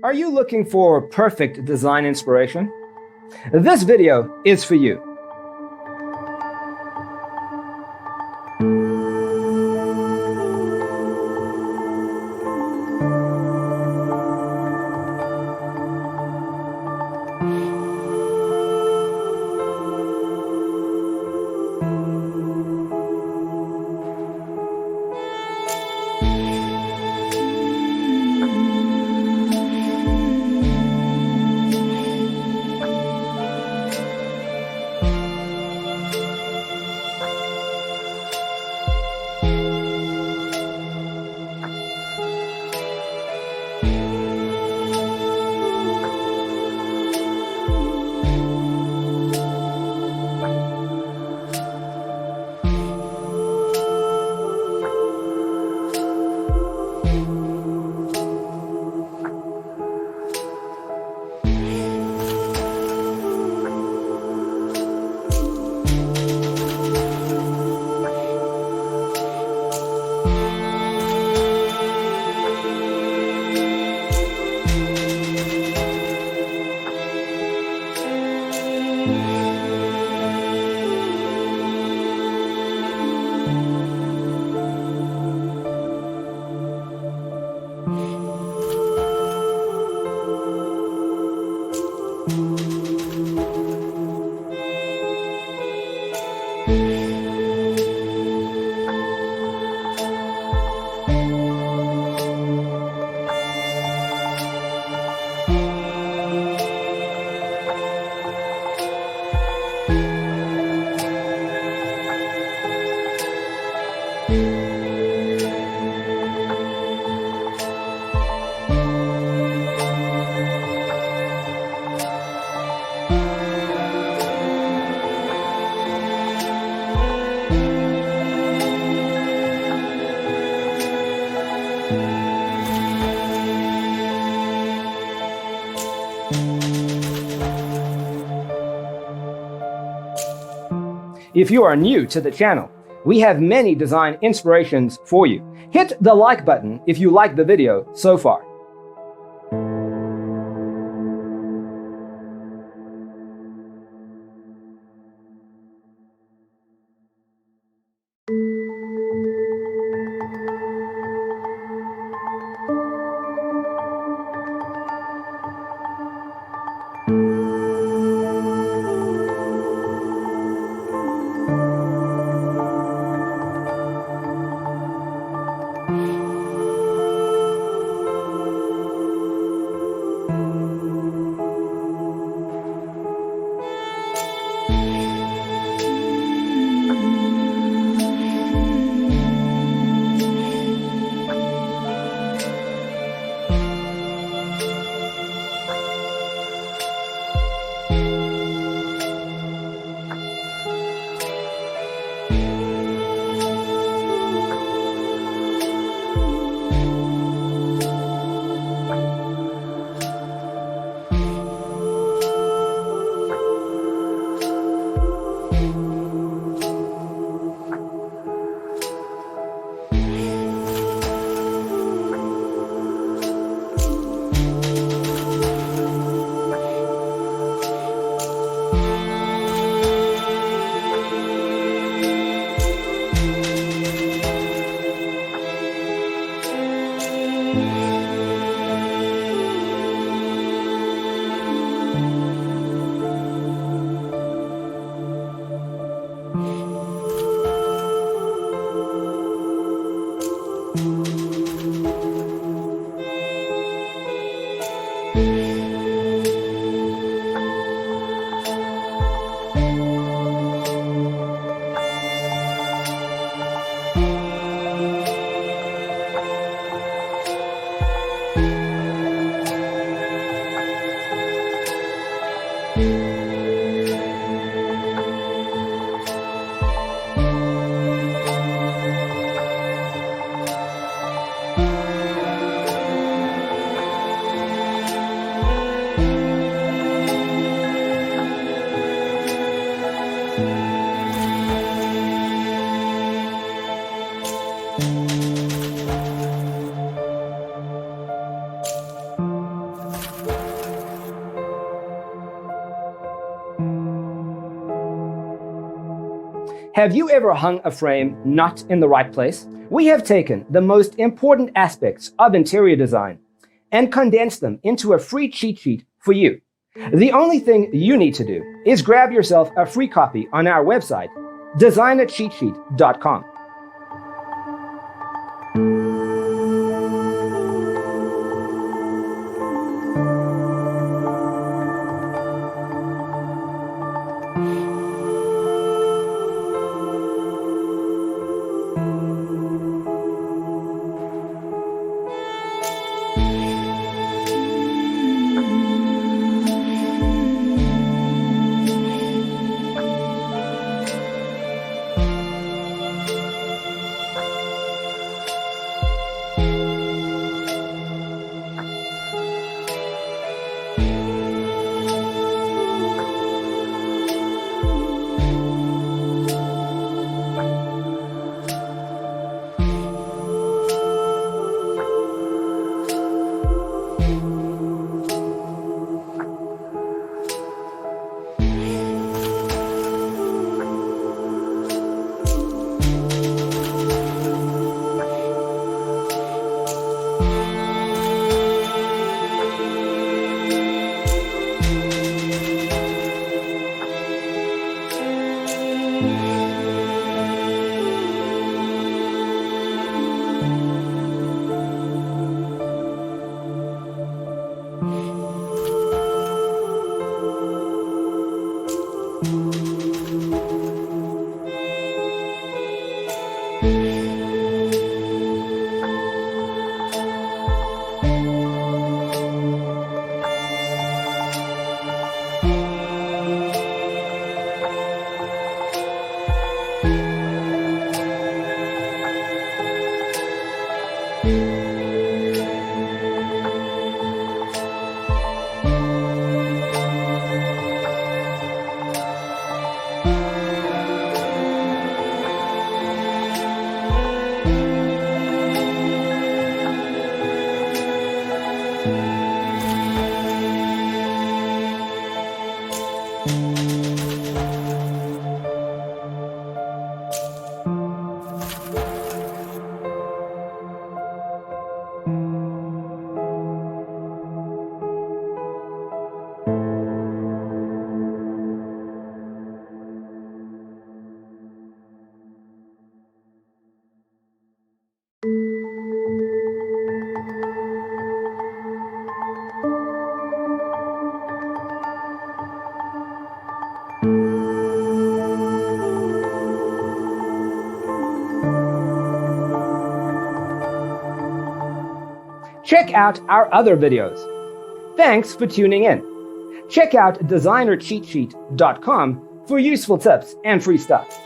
Are you looking for perfect design inspiration? This video is for you. If you are new to the channel, we have many design inspirations for you. Hit the like button if you like the video so far. Have you ever hung a frame not in the right place? We have taken the most important aspects of interior design and condensed them into a free cheat sheet for you. The only thing you need to do is grab yourself a free copy on our website, designercheatsheet.com. Check out our other videos. Thanks for tuning in. Check out designercheatsheet.com for useful tips and free stuff.